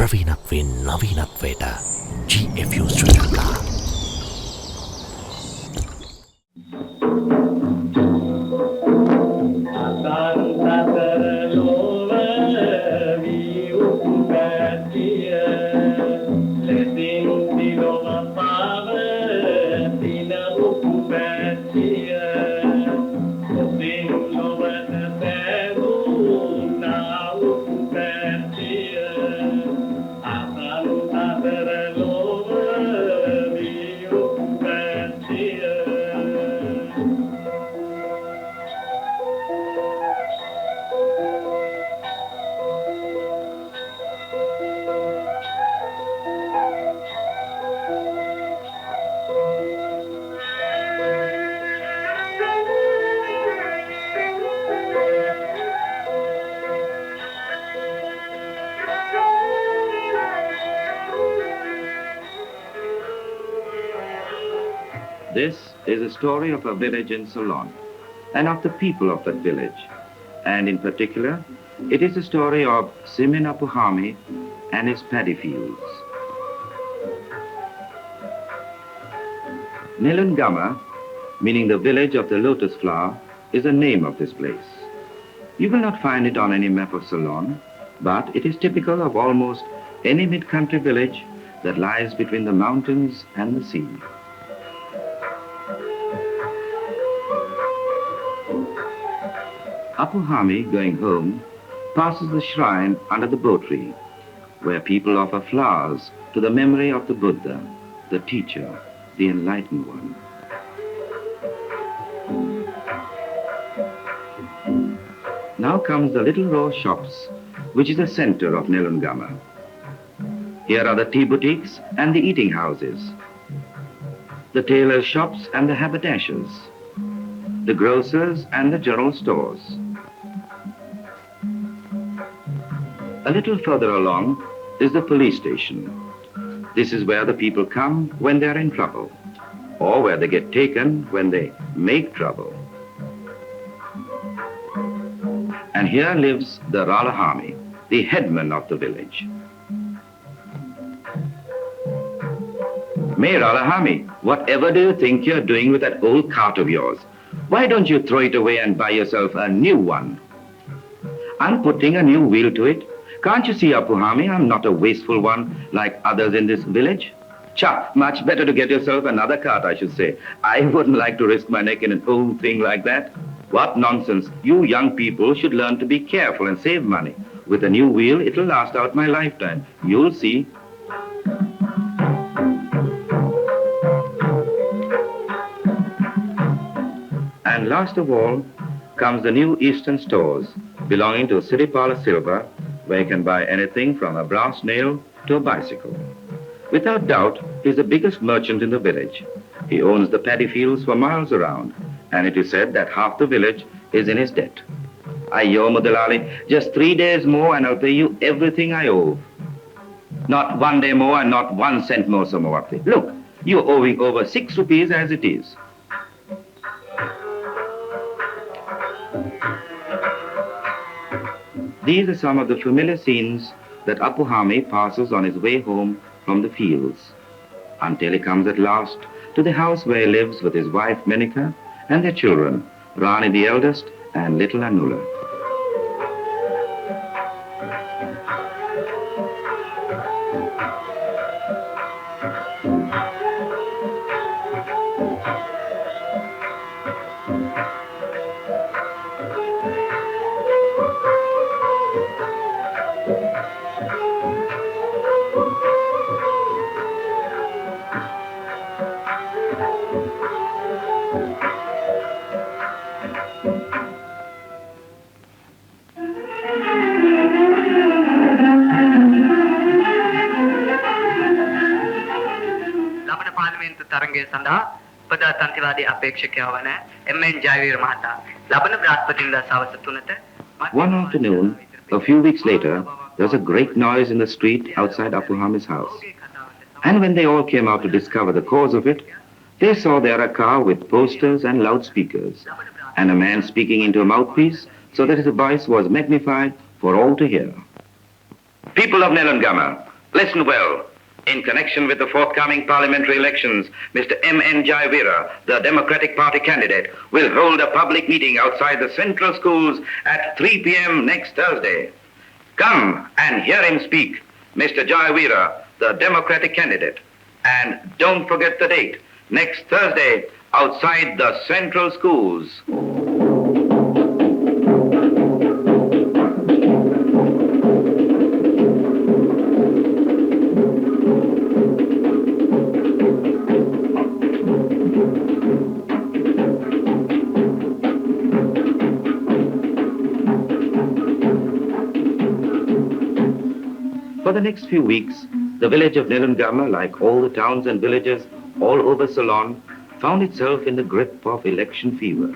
ප්‍රවීණත්වයෙන් නවීනත්වයට GFU Sri Lanka. This is a story of a village in Ceylon and of the people of that village. And in particular, it is a story of Simin Apuhami and his paddy fields. Nelumgama, meaning the village of the lotus flower, is the name of this place. You will not find it on any map of Ceylon, but it is typical of almost any mid-country village that lies between the mountains and the sea. Apuhami, going home, passes the shrine under the bo tree, where people offer flowers to the memory of the Buddha, the teacher, the enlightened one. Now comes the little row of shops, which is the center of Nelumgama. Here are the tea boutiques and the eating houses, the tailors' shops and the haberdashers, the grocers and the general stores. A little further along is the police station. This is where the people come when they're in trouble, or where they get taken when they make trouble. And here lives the Ralahami, the headman of the village. May Ralahami, whatever do you think you're doing with that old cart of yours? Why don't you throw it away and buy yourself a new one? I'm putting a new wheel to it. Can't you see, Apuhami, I'm not a wasteful one like others in this village? Cha, much better to get yourself another cart, I should say. I wouldn't like to risk my neck in an old thing like that. What nonsense. You young people should learn to be careful and save money. With a new wheel, it'll last out my lifetime. You'll see. And last of all comes the new Eastern stores belonging to Siripala Silva, where you can buy anything from a brass nail to a bicycle. Without doubt, he's the biggest merchant in the village. He owns the paddy fields for miles around, and it is said that half the village is in his debt. Ayyo Mudalali, just 3 days more and I'll pay you everything I owe. Not 1 day more and not 1 cent more, Samawati. Look, you're owing over 6 rupees as it is. These are some of the familiar scenes that Apuhami passes on his way home from the fields, until he comes at last to the house where he lives with his wife Menika and their children, Rani the eldest and little Anula. තරගය සඳහා ප්‍රජාතන්ත්‍රවාදී අපේක්ෂකයා වන එම්.එන්. ජයවීර මහතා ලබන බ්‍රහස්පතින්දා සවස 3ට. One afternoon, a few weeks later, there was a great noise in the street outside Apuhami's house. And when they all came out to discover the cause of it, they saw there a car with posters and loudspeakers, and a man speaking into a mouthpiece so that his voice was magnified for all to hear. People of Nelumgama, Listen well. In connection with the forthcoming parliamentary elections, Mr. M.N. Jaivira, the Democratic Party candidate, will hold a public meeting outside the central schools at 3 p.m. next Thursday. Come and hear him speak, Mr. Jaivira, the Democratic candidate. And don't forget the date, next Thursday, outside the central schools. For the next few weeks, the village of Nelumgama, like all the towns and villages all over Ceylon, found itself in the grip of election fever.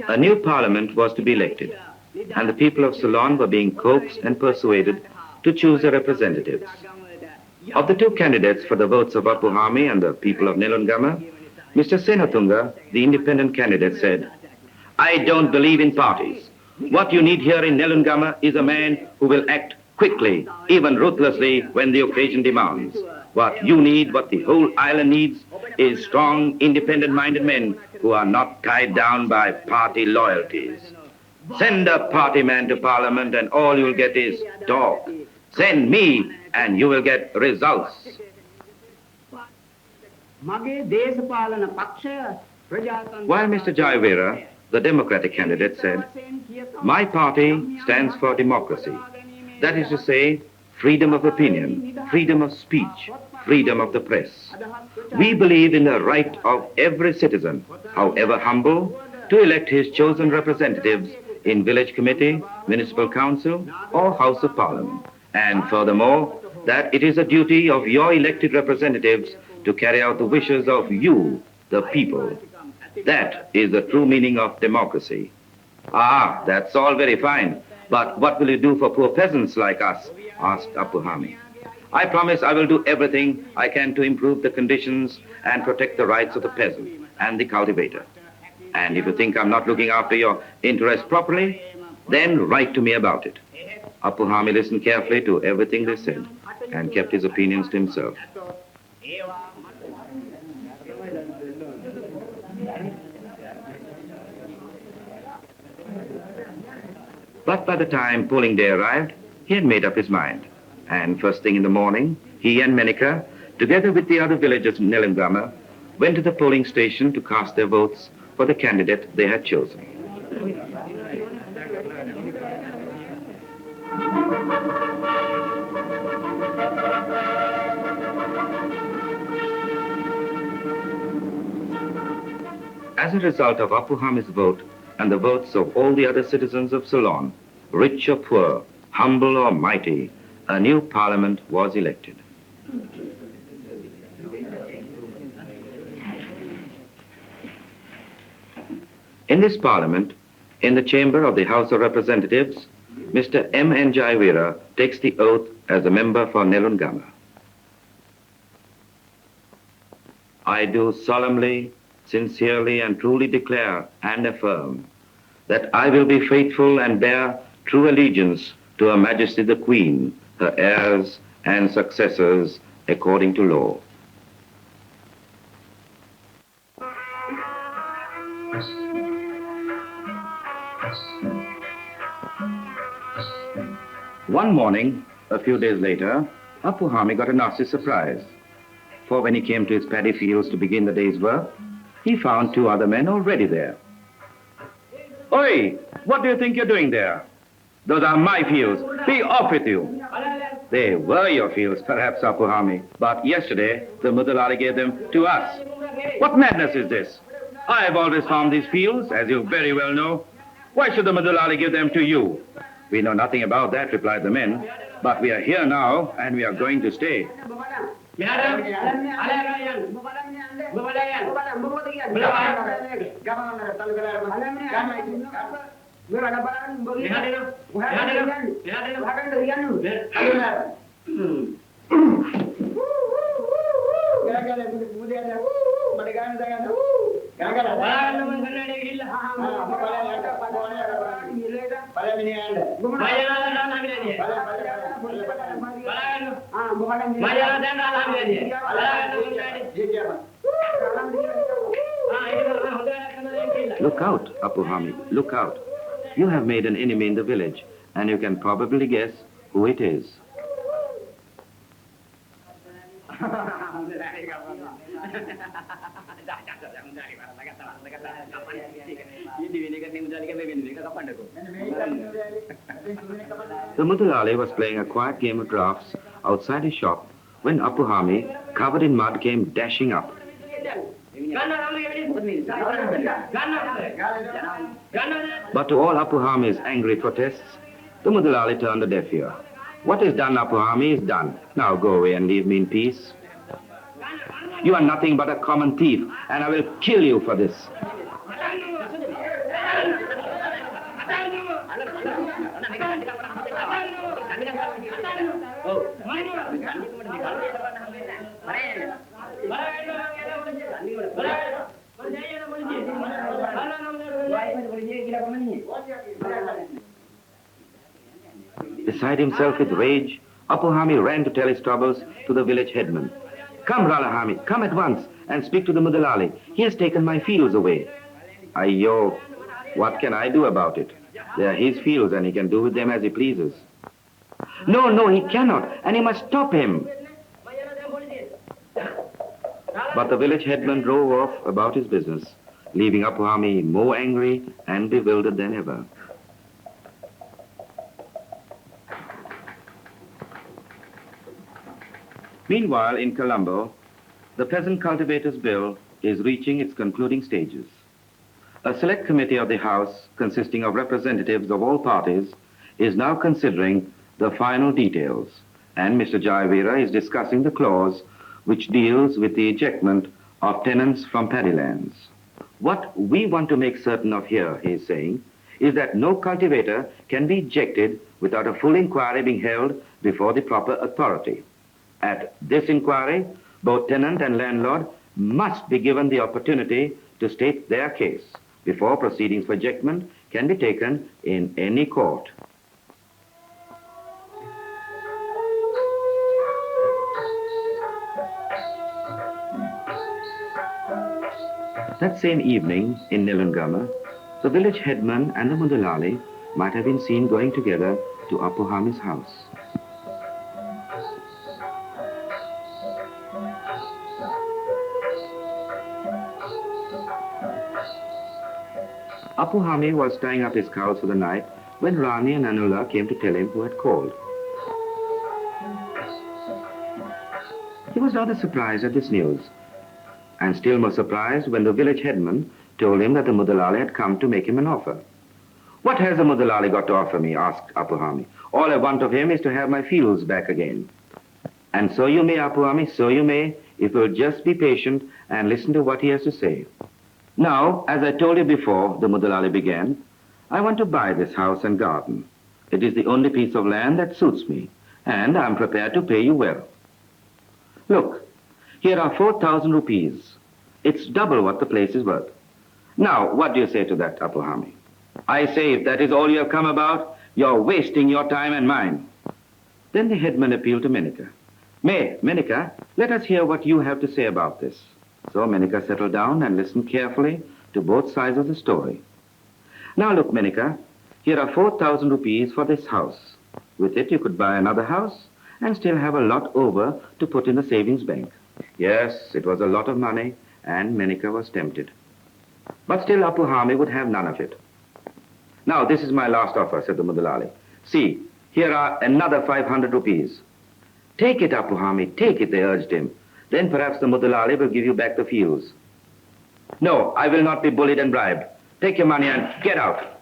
A new parliament was to be elected, and the people of Ceylon were being coaxed and persuaded to choose their representatives. Of the two candidates for the votes of Apuhami and the people of Nelumgama, Mr. Senatunga, the independent candidate, said, "I don't believe in parties. What you need here in Nelumgama is a man who will act quickly, even ruthlessly, when the occasion demands. What you need, what the whole island needs, is strong, independent-minded men who are not tied down by party loyalties. Send a party man to parliament and all you'll get is talk. Send me and you will get results." While Mr. Jaivira, the Democratic candidate, said, "My party stands for democracy. That is to say, freedom of opinion, freedom of speech, freedom of the press. We believe in the right of every citizen, however humble, to elect his chosen representatives in village committee, municipal council, or House of Parliament. And furthermore, that it is a duty of your elected representatives to carry out the wishes of you, the people. That is the true meaning of democracy." "Ah, that's all very fine. But what will you do for poor peasants like us?" asked Apuhami. "I promise I will do everything I can to improve the conditions and protect the rights of the peasant and the cultivator. And if you think I'm not looking after your interests properly, then write to me about it." Apuhami listened carefully to everything they said and kept his opinions to himself. But by the time polling day arrived, he had made up his mind. And first thing in the morning, he and Menika, together with the other villagers in Nelumgama, went to the polling station to cast their votes for the candidate they had chosen. As a result of Apuhami's vote and the votes of all the other citizens of Ceylon, rich or poor, humble or mighty, a new parliament was elected. In this parliament, in the chamber of the House of Representatives, Mr. M.N. Jaivira takes the oath as a member for Nelumgama. "I do solemnly, sincerely and truly declare and affirm that I will be faithful and bear true allegiance to Her Majesty the Queen, her heirs and successors according to law." One morning, a few days later, Apuhami got a nasty surprise. For when he came to his paddy fields to begin the day's work, he found two other men already there. "Oi, what do you think you're doing there? Those are my fields. Be off with you." "They were your fields, perhaps, Apuhami, but yesterday the Mudalari gave them to us." "What madness is this? I've always farmed these fields, as you very well know. Why should the Madulali give them to you? We know nothing about that, replied the men. But we are here now, and we are going to stay. Look out, Apu Hamid, look out. You have made an enemy in the village, and you can probably guess who it is. The Mudalali was playing a quiet game of drafts outside his shop when Apu Hamid, covered in mud, came dashing up. But to all Apu Hamid's angry protests, the Mudalali turned a deaf ear. What is done, Apu Hamid, is done. Now go away and leave me in peace. You are nothing but a common thief, and I will kill you for this. Beside himself with rage, Apu Hamid ran to tell his troubles to the village headman. Come, Rala Hamid, come at once and speak to the Mudalali. He has taken my fields away. Ayyo, what can I do about it? They are his fields and he can do with them as he pleases. No, he cannot, and he must stop him. But the village headman drove off about his business, leaving Apu Hamid more angry and bewildered than ever. Meanwhile, in Colombo, the Peasant Cultivators Bill is reaching its concluding stages. A select committee of the House, consisting of representatives of all parties, is now considering the final details, and Mr. Jayavira is discussing the clause which deals with the ejectment of tenants from paddy lands. What we want to make certain of here, he is saying, is that no cultivator can be ejected without a full inquiry being held before the proper authority. At this inquiry, both tenant and landlord must be given the opportunity to state their case before proceedings for ejectment can be taken in any court. That same evening in Nelumgama, the village headman and the Mudalali might have been seen going together to Apu Hamid's house. Apu Hamid was tying up his cows for the night when Rani and Anula came to tell him who had called. He was rather surprised at this news, and still more surprised when the village headman told him that the Mudalali had come to make him an offer. What has the Mudalali got to offer me? Asked Apu Hamid. All I want of him is to have my fields back again. And so you may, Apu Hamid, so you may, if you'll just be patient and listen to what he has to say. Now, as I told you before, the Mudalali began, I want to buy this house and garden. It is the only piece of land that suits me, and I'm prepared to pay you well. Look, here are 4,000 rupees. It's double what the place is worth. Now, what do you say to that, Apu Hamid? I say, if that is all you have come about, you're wasting your time and mine. Then the headman appealed to Menika. Menika, let us hear what you have to say about this. So Menika settled down and listened carefully to both sides of the story. Now look, Menika, here are 4,000 rupees for this house. With it, you could buy another house and still have a lot over to put in the savings bank. Yes, it was a lot of money, and Menika was tempted. But still Apu Hamid would have none of it. Now, this is my last offer, said the Mudalali. See, here are another 500 rupees. Take it, Apu Hamid, take it, they urged him. Then perhaps the Mudalali will give you back the fields. No, I will not be bullied and bribed. Take your money and get out.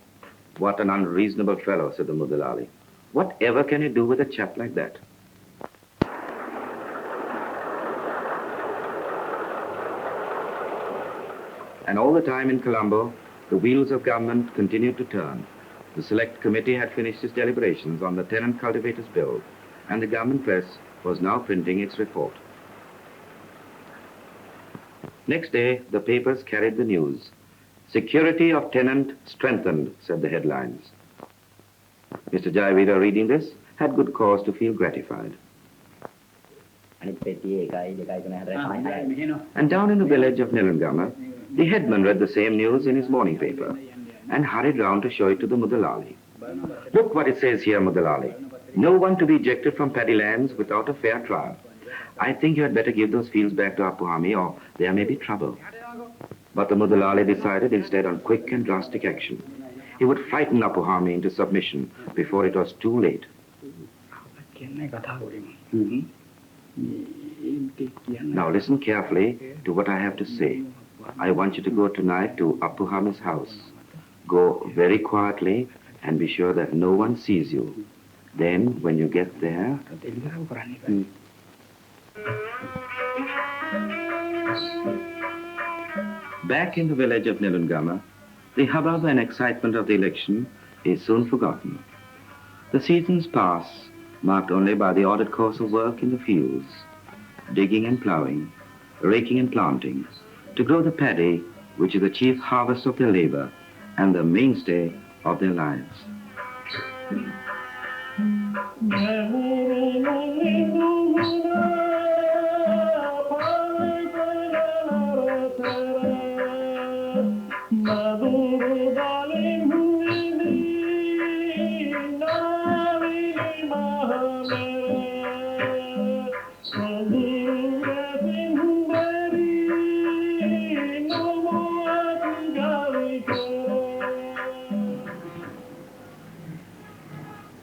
What an unreasonable fellow, said the Mudalali. Whatever can you do with a chap like that? And all the time in Colombo, the wheels of government continued to turn. The Select Committee had finished its deliberations on the Tenant Cultivators Bill, and the government press was now printing its report. Next day, the papers carried the news. Security of tenant strengthened, said the headlines. Mr. Jayavira, reading this, had good cause to feel gratified. And down in the village of Nelumgama, the headman read the same news in his morning paper and hurried round to show it to the Mudalali. Look what it says here, Mudalali. No one to be ejected from paddy lands without a fair trial. I think you had better give those fields back to Apuhami or there may be trouble. But the Mudalali decided instead on quick and drastic action. He would frighten Apuhami into submission before it was too late. Now listen carefully to what I have to say. I want you to go tonight to Apuhami's house. Go very quietly and be sure that no one sees you. Then, when you get there... Back in the village of Nelumgama, the hubbub and excitement of the election is soon forgotten. The seasons pass, marked only by the ordered course of work in the fields, digging and ploughing, raking and planting, to grow the paddy, which is the chief harvest of their labor and the mainstay of their lives.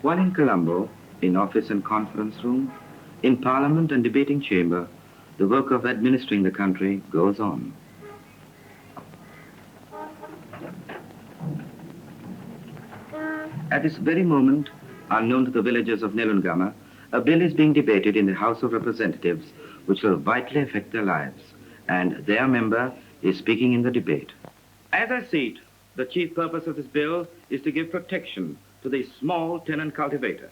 While in Colombo, in office and conference room, in parliament and debating chamber, the work of administering the country goes on. At this very moment, unknown to the villagers of Nelumgama, a bill is being debated in the House of Representatives which will vitally affect their lives, and their member is speaking in the debate. As I see it, the chief purpose of this bill is to give protection to the small tenant cultivator.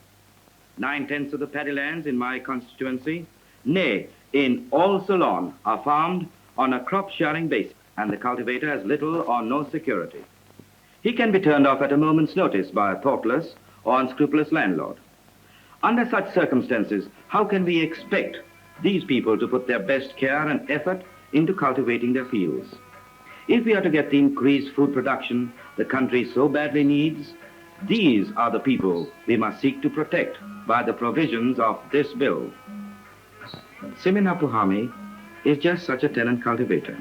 9/10 of the paddy lands in my constituency, nay, in all Ceylon, are farmed on a crop sharing basis, and the cultivator has little or no security. He can be turned off at a moment's notice by a thoughtless or unscrupulous landlord. Under such circumstances, how can we expect these people to put their best care and effort into cultivating their fields? If we are to get the increased food production the country so badly needs, these are the people we must seek to protect by the provisions of this bill. Simin Apuhami is just such a tenant cultivator.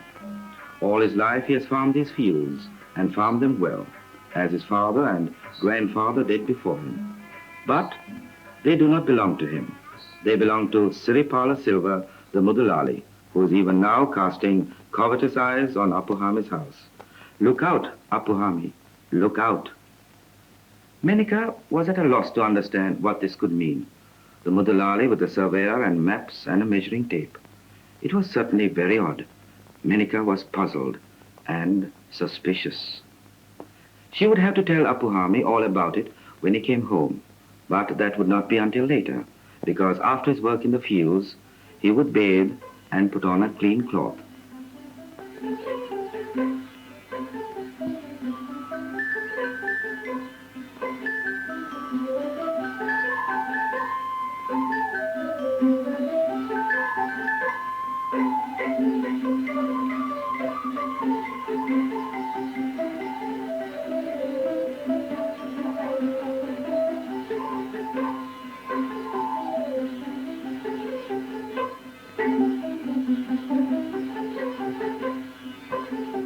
All his life he has farmed these fields and farmed them well, as his father and grandfather did before him. But they do not belong to him. They belong to Siripala Silva, the Mudalali, who is even now casting covetous eyes on Apuhami's house. Look out, Apuhami, look out. Menika was at a loss to understand what this could mean. The Mudalali with a surveyor and maps and a measuring tape. It was certainly very odd. Menika was puzzled and suspicious. She would have to tell Apuhami all about it when he came home, but that would not be until later, because after his work in the fields, he would bathe and put on a clean cloth.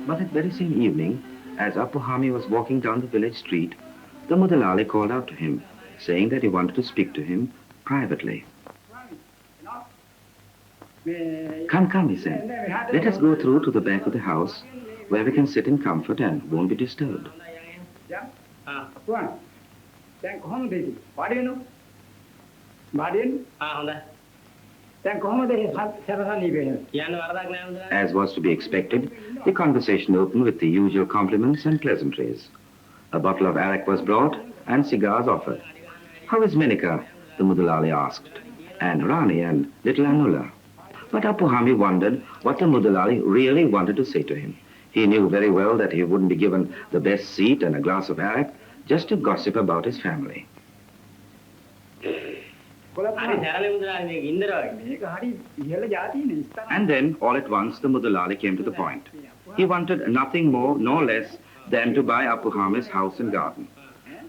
But that very same evening, as Apuhami was walking down the village street, the Mudalali called out to him, saying that he wanted to speak to him privately. Come, come, he said. Let us go through to the back of the house, where we can sit in comfort and won't be disturbed. තුන් දැන් කොහොමද ඉතින් වාඩි වෙනු වාඩි වෙන්න හොඳයි දැන් කොහොමද සරසන්නේ වෙන්නේ කියන්න වරදක් නෑ හොඳයි As was to be expected, the conversation opened with the usual compliments and pleasantries. A bottle of arak was brought and cigars offered. How is Menika? The Mudalali asked. And Rani and little Anula. But Apu Hami wondered what the Mudalali really wanted to say to him. He knew very well that he wouldn't be given the best seat and a glass of arak just to gossip about his family. හරි සරල මුදලාලි මේක ඉන්දර වගේ මේක හරි ඉහළ જાතියනේ ඉස්තන And then, all at once, the Mudalali came to the point. He wanted nothing more nor less than to buy Apu Hami's house and garden.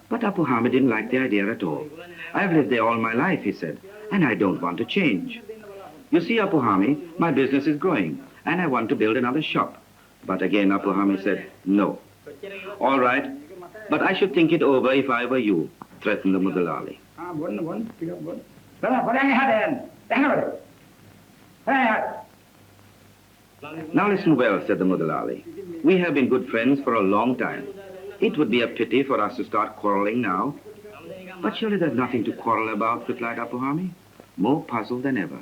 But Apu Hami didn't like the idea at all. I've lived there all my life, he said, and I don't want to change. You see, Apu Hami, my business is growing, and I want to build another shop. But again, Apu Hami said, no. All right, but I should think it over if I were you, threatened the Mudalali. බොන්න ටිකක් බොන්න බලන්න එහාට යන්න දැන් Now listen well, said the Mudalali. We have been good friends for a long time. It would be a pity for us to start quarreling now. But surely there's nothing to quarrel about, replied Apu Hami, more puzzled than ever.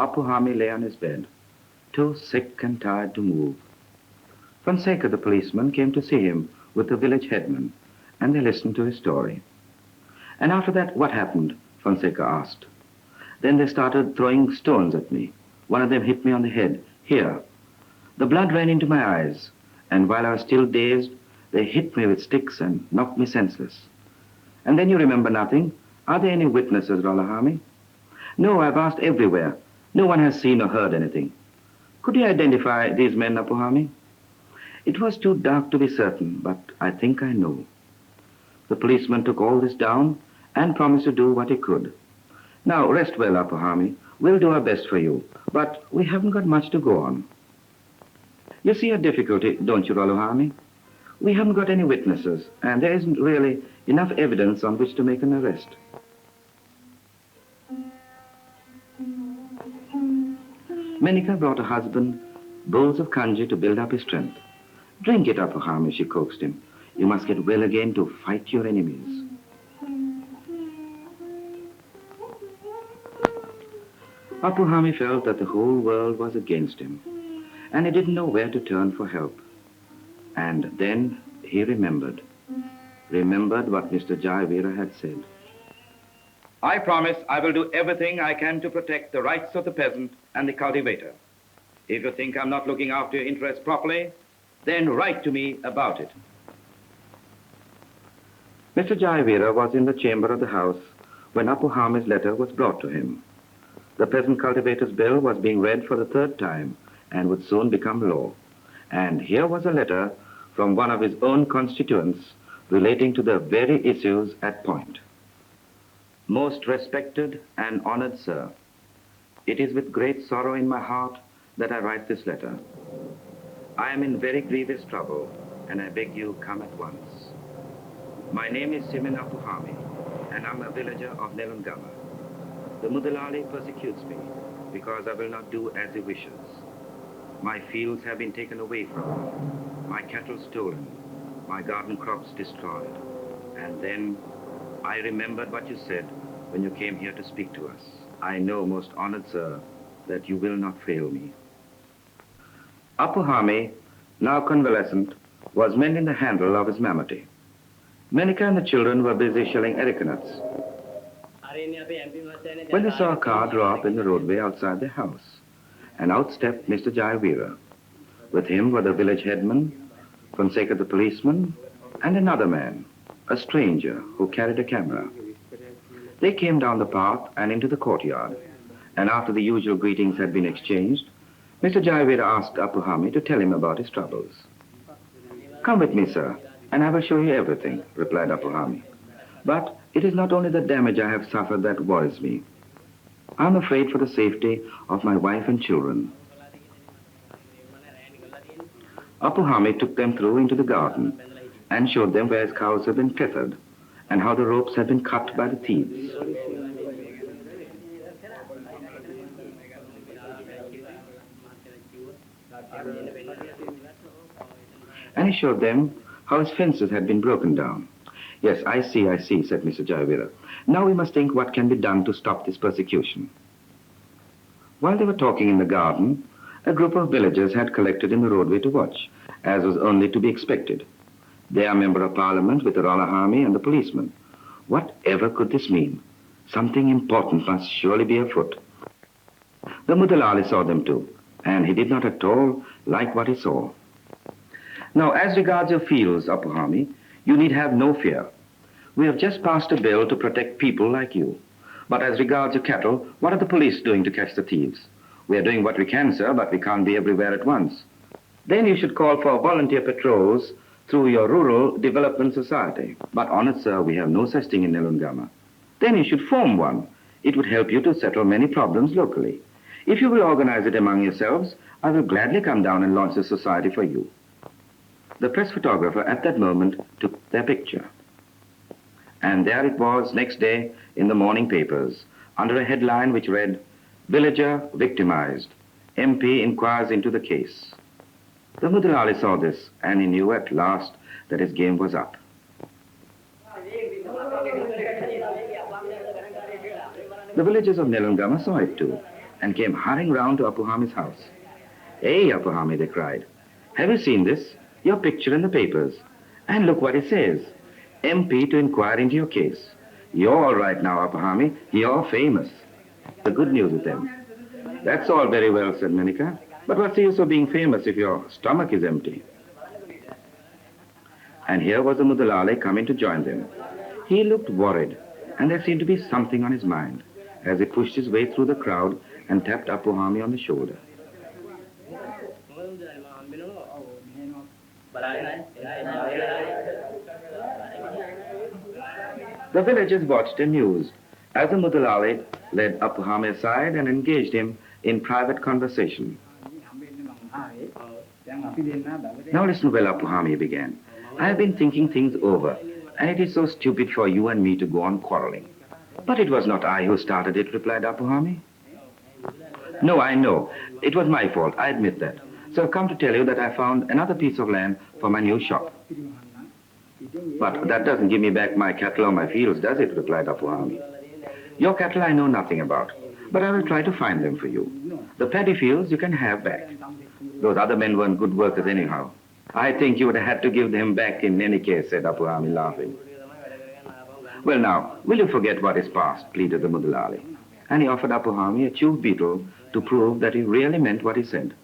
Apu Hami lay on his bed, too sick and tired to move. Fonseca, the policeman, came to see him with the village headman, and they listened to his story. And after that, what happened? Fonseca asked. Then they started throwing stones at me. One of them hit me on the head, here. The blood ran into my eyes, and while I was still dazed, they hit me with sticks and knocked me senseless. And then you remember nothing? Are there any witnesses, Rolahami? No, I've asked everywhere. No one has seen or heard anything. Could you identify these men, Apu Hami? It was too dark to be certain, but I think I know. The policeman took all this down and promised to do what he could. Now, rest well, Apuhami. We'll do our best for you, but we haven't got much to go on. You see a difficulty, don't you, Raluhami? We haven't got any witnesses, and there isn't really enough evidence on which to make an arrest. Menika brought her husband bowls of kanji to build up his strength. Drink it, Apuhami, she coaxed him. You must get well again to fight your enemies. Apuhami felt that the whole world was against him, and he didn't know where to turn for help. And then he remembered what Mr. Jayavira had said. I promise I will do everything I can to protect the rights of the peasant and the cultivator. If you think I'm not looking after your interests properly, then write to me about it. Mr. Jayavira was in the chamber of the house when Apuhami's letter was brought to him. The peasant cultivator's bill was being read for the third time and would soon become law. And here was a letter from one of his own constituents relating to the very issues at point. Most respected and honored sir, it is with great sorrow in my heart that I write this letter. I am in very grievous trouble, and I beg you come at once. My name is Simin Apuhami, and I'm a villager of Nelumgama. The Mudalali persecutes me because I will not do as he wishes. My fields have been taken away from me, my cattle stolen, my garden crops destroyed. And then I remembered what you said when you came here to speak to us. I know, most honored sir, that you will not fail me. Apuhami, now convalescent, was mending the handle of his mammoty. Menika and the children were busy shelling areca nuts when they saw a car draw up in the roadway outside their house, and out stepped Mr. Jayavira. With him were the village headman, Fonseca the policeman, and another man, a stranger who carried a camera. They came down the path and into the courtyard, and after the usual greetings had been exchanged, Mr. Jayavira asked Apuhami to tell him about his troubles. Come with me, sir, and I will show you everything, replied Apuhami. But it is not only the damage I have suffered that worries me. I am afraid for the safety of my wife and children. Apuhami took them through into the garden and showed them where his cows had been tethered and how the ropes had been cut by the thieves. And he showed them how his fences had been broken down. Yes, I see, said Mr. Jayavira. Now we must think what can be done to stop this persecution. While they were talking in the garden, a group of villagers had collected in the roadway to watch, as was only to be expected. Their member of parliament with the Rolahami and the policeman. Whatever could this mean? Something important must surely be afoot. The Mudalali saw them too, and he did not at all like what he saw. Now, as regards your fields, Apuhami, you need have no fear. We have just passed a bill to protect people like you. But as regards your cattle, what are the police doing to catch the thieves? We are doing what we can, sir, but we can't be everywhere at once. Then you should call for volunteer patrols through your Rural Development Society. But, honest sir, we have no such thing in Nelumgama. Then you should form one. It would help you to settle many problems locally. If you will organize it among yourselves, I will gladly come down and launch the society for you. The press photographer at that moment took their picture. And there it was next day in the morning papers, under a headline which read, "Villager victimized. MP inquires into the case." The Mudalali saw this, and he knew at last that his game was up. The villagers of Nelumgama saw it too, and came hurrying round to Apuhami's house. "Hey, Apuhami," they cried, "have you seen this? Your picture in the papers. And look what it says. MP to inquire into your case. You're all right now, Apuhami. You're famous." The good news with them. "That's all very well," said Menika. "But what's the use of being famous if your stomach is empty?" And here was the Mudalali coming to join them. He looked worried, and there seemed to be something on his mind, as he pushed his way through the crowd and tapped Apuhami on the shoulder. The villagers watched and mused as the Mudalali led Apuhami aside and engaged him in private conversation. Now listen well, Apuhami began. I have been thinking things over, and it is so stupid for you and me to go on quarreling. But it was not I who started it, replied Apuhami. No, I know. It was my fault, I admit that. So I've come to tell you that I found another piece of land for my new shop. But that doesn't give me back my cattle or my fields, does it? Replied Apuhami. Your cattle I know nothing about, but I will try to find them for you. The paddy fields you can have back. Those other men weren't good workers anyhow. I think you would have had to give them back in any case, said Apuhami, laughing. Well now, will you forget what is past, pleaded the Mudalali. And he offered Apuhami a chewed beetle to prove that he really meant what he said.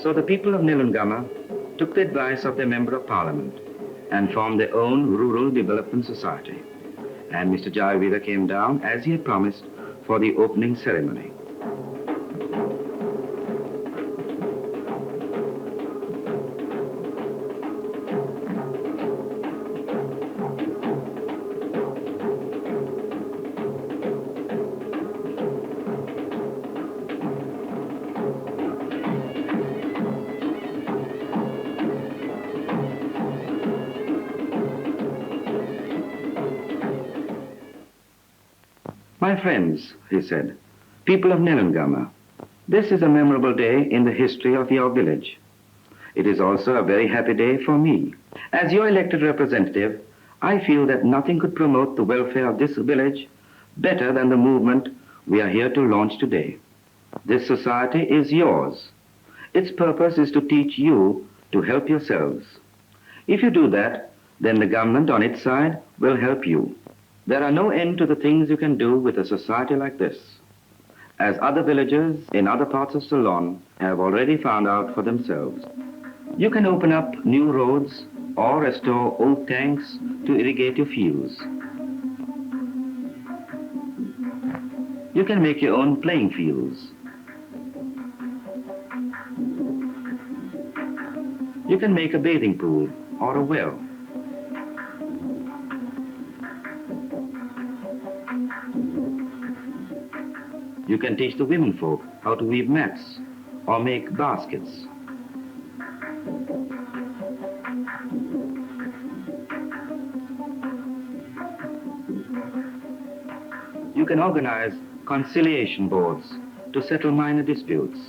So the people of Nelumgama took the advice of their Member of Parliament and formed their own Rural Development Society. And Mr. Jayavira came down, as he had promised, for the opening ceremony. My friends, he said, people of Nelumgama, this is a memorable day in the history of your village. It is also a very happy day for me. As your elected representative, I feel that nothing could promote the welfare of this village better than the movement we are here to launch today. This society is yours. Its purpose is to teach you to help yourselves. If you do that, then the government on its side will help you. There are no end to the things you can do with a society like this, as other villagers in other parts of Ceylon have already found out for themselves. You can open up new roads or restore old tanks to irrigate your fields. You can make your own playing fields. You can make a bathing pool or a well. You can teach the women folk how to weave mats or make baskets. You can organize conciliation boards to settle minor disputes.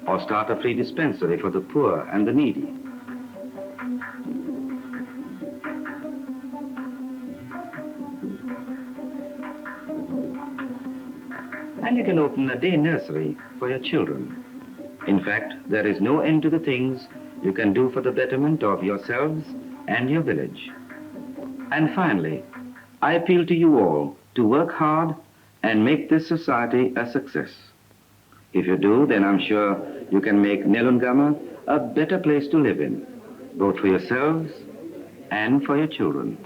Or start a free dispensary for the poor and the needy. And you can open a day nursery for your children. In fact, there is no end to the things you can do for the betterment of yourselves and your village. And finally, I appeal to you all to work hard and make this society a success. If you do, then I'm sure you can make Nelumgama a better place to live in, both for yourselves and for your children.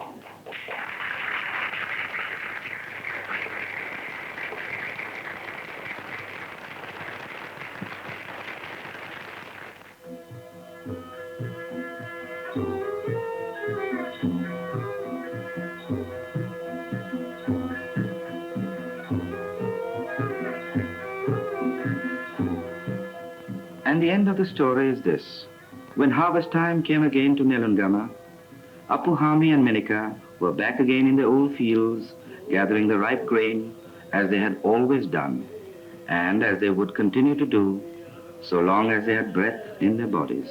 And the end of the story is this. When harvest time came again to Nelumgama, Apuhami and Menika were back again in the old fields, gathering the ripe grain as they had always done, and as they would continue to do, so long as they had breath in their bodies.